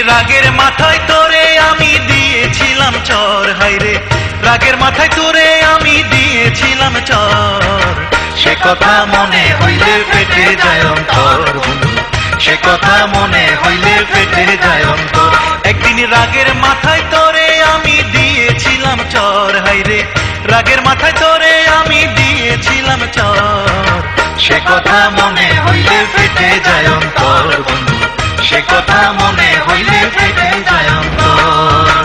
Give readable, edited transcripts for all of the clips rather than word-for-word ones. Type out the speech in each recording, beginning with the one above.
রাগের মাথায় তোরে আমি দিয়েছিলাম চর, হাইরে রাগের মাথায় তোরে আমি দিয়েছিলাম চর। সে কথা মনে হইলে ফেটে যায় অন্তর বন্ধু, সে কথা মনে হইলে ফেটে যায় অন্তর। একদিন রাগের মাথায় তোরে আমি দিয়েছিলাম চর, হাইরে রাগের মাথায় তোরে আমি দিয়েছিলাম চর। সে কথা মনে হইলে ফেটে যায় অন্তর বন্ধু, সে কথা মনে হইলে ফেটে যায় অন্তর।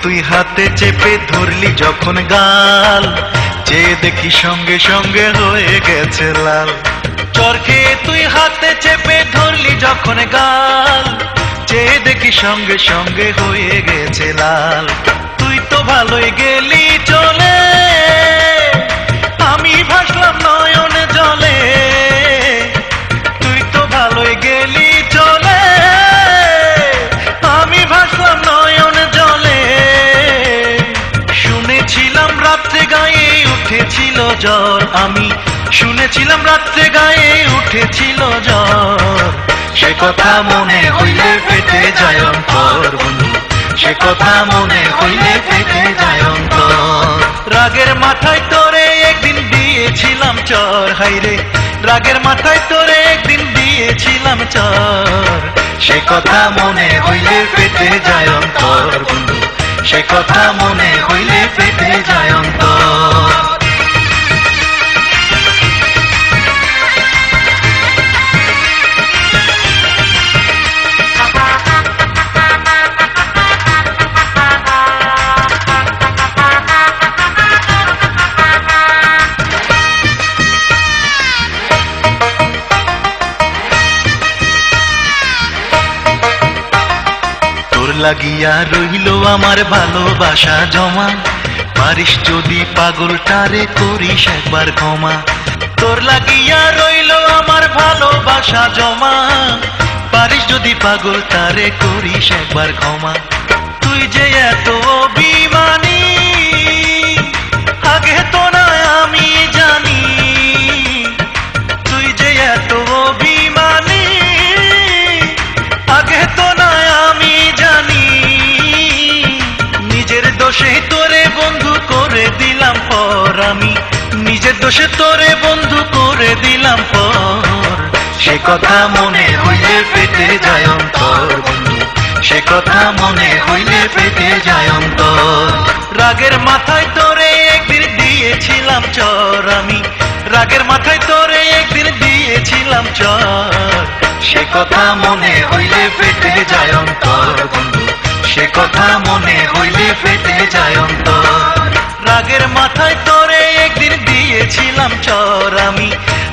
তুই হাতে চেপে ধরলি যখন গাল, যে দেখি সঙ্গে সঙ্গে হয়ে গেছে লাল। চর খেয়ে তুই হাতে চেপে ধরলি যখন গাল, যে দেখি সঙ্গে সঙ্গে হয়ে গেছে লাল। তুই তো ভালোই গেলি চলে, আমি ভাসলাম নয়নে জলে। তুই তো ভালোই গেলি চলে, আমি ভাসলাম নয়নে জলে। শুনেছিলাম রাত্রে গায়ে উঠেছিল জ্বর, আমি শুনেছিলাম রাত্রে গায়ে উঠেছিল জ্বর। সে কথা মনে হইলে ফেটে যায় অন্তর বন্ধু, সে কথা মনে হইলে ফেটে যায় অন্তর। রাগের মাথায় তোরে একদিন দিয়েছিলাম চর, হাইরে রাগের মাথায় তোরে একদিন দিয়েছিলাম চর। সে কথা মনে হইলে ফেটে যায় অন্তর বন্ধু, সে কথা মনে হইলে ফেটে যায় অন্তর। লাগিয়া রইল আমার ভালোবাসা জমা, পারিস যদি পাগলটারে করিস একবার ক্ষমা। তোর লাগিয়া রইল আমার ভালোবাসা জমা, পারিস যদি পাগলটারে করিস একবার ক্ষমা। তুই যে এত অভিমানী আগে তো না আমি জানি, তুই যে এত অভিমানী আগে তো না আমি জানি। নিজের দোষে তোরে বন্ধু করে দিলাম পর, আমি নিজের দোষে তোরে বন্ধু করে দিলাম পর। সে কথা মনে হইলে ফেটে যায় অন্তর বন্ধু, সে কথা মনে হইলে ফেটে যায় অন্তর। রাগের মাথায় তোরে একদিন দিয়েছিলাম চর, আমি রাগের মাথায় তোরে একদিন দিয়েছিলাম চর। সে কথা মনে হইলে ফেটে যায় অন্তর বন্ধু, সে কথা মনে হইলে ফেটে যায় অন্তর। রাগের মাথায় তোরে একদিন দিয়েছিলাম চর, আমি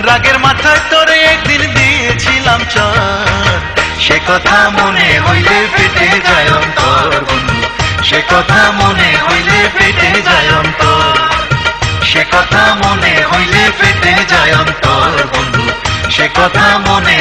রাগের মাথায় তোরে একদিন দিয়েছিলাম চর। সে কথা মনে হইলে ফেটে যায় অন্তর বন্ধু, সে কথা মনে হইলে ফেটে যায় অন্তর। সে কথা মনে হইলে ফেটে যায় অন্তর বন্ধু, সে কথা মনে